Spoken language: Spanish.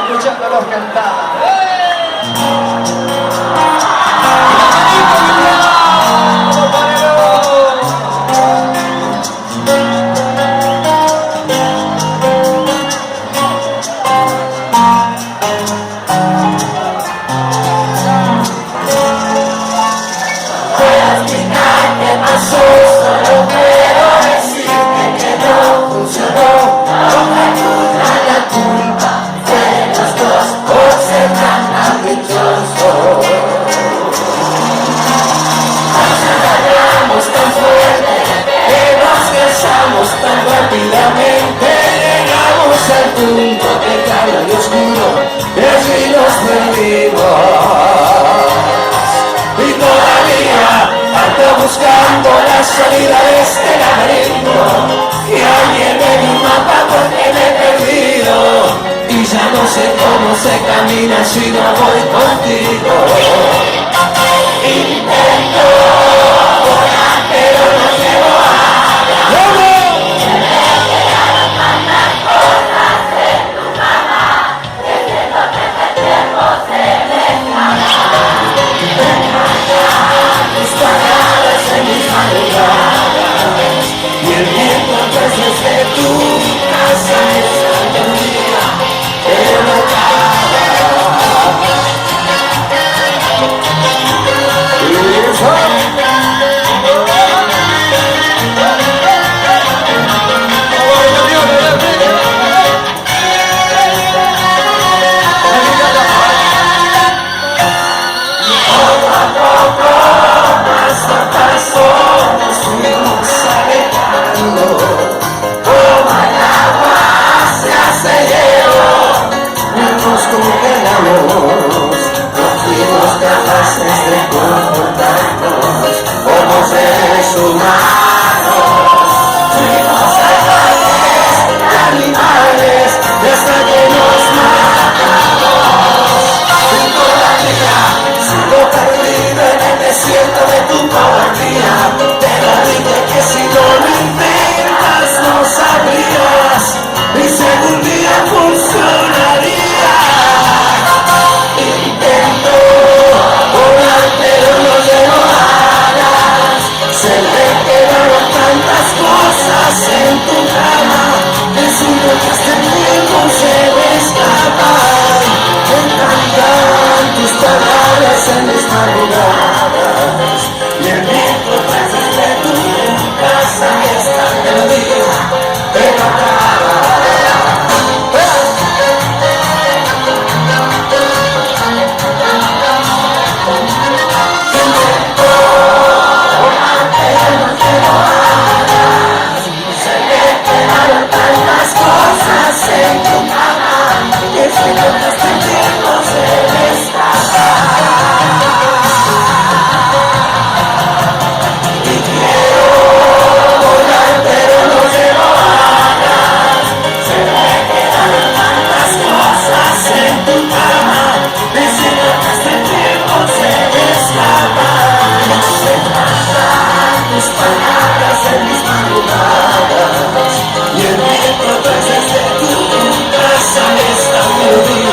escuchándolos cantar. Buscando la salida de este laberinto, y alguien me dio un mapa porque me he perdido y ya no sé cómo se camina si no voy contigo. Intento volar pero no llego a nada. Se me quedaron tantas cosas en tu cama, que siento que este tiempo se me escapa. Y el viento entonces de tu casa esta melodía que no acaba. Y eso poco a poco, paso a paso, nos fuimos alejando. Como el agua se hace hielo, nos congelamos. No fuimos capaces de comportarnos como seres humanos. Fuimos salvajes, animales, hasta que nos matamos. Y todavía sigo perdido en el desierto de tu cobardía. Te lo dije que si no lo intentas no sabrías, y si algún día funcionaría. Intento volar pero no llego a alas. Se me quedaron tantas cosas en tu cama, que si no este tiempo se me escapan. Me encantan tus palabras en mis madrugadas, y el viento tras de tu casa esta melodía que no acaba. Intento volar pero no llego a alas. Se me quedaron tantas cosas en tu cama, que si no este tiempo se me escapa. Y quiero volar pero no llego a alas. Se me quedaron tantas cosas en tu cama, que si no este tiempo se me escapa. Me encantan tus palabras en mis madrugadas, y el viento desde tu casa esta melodía.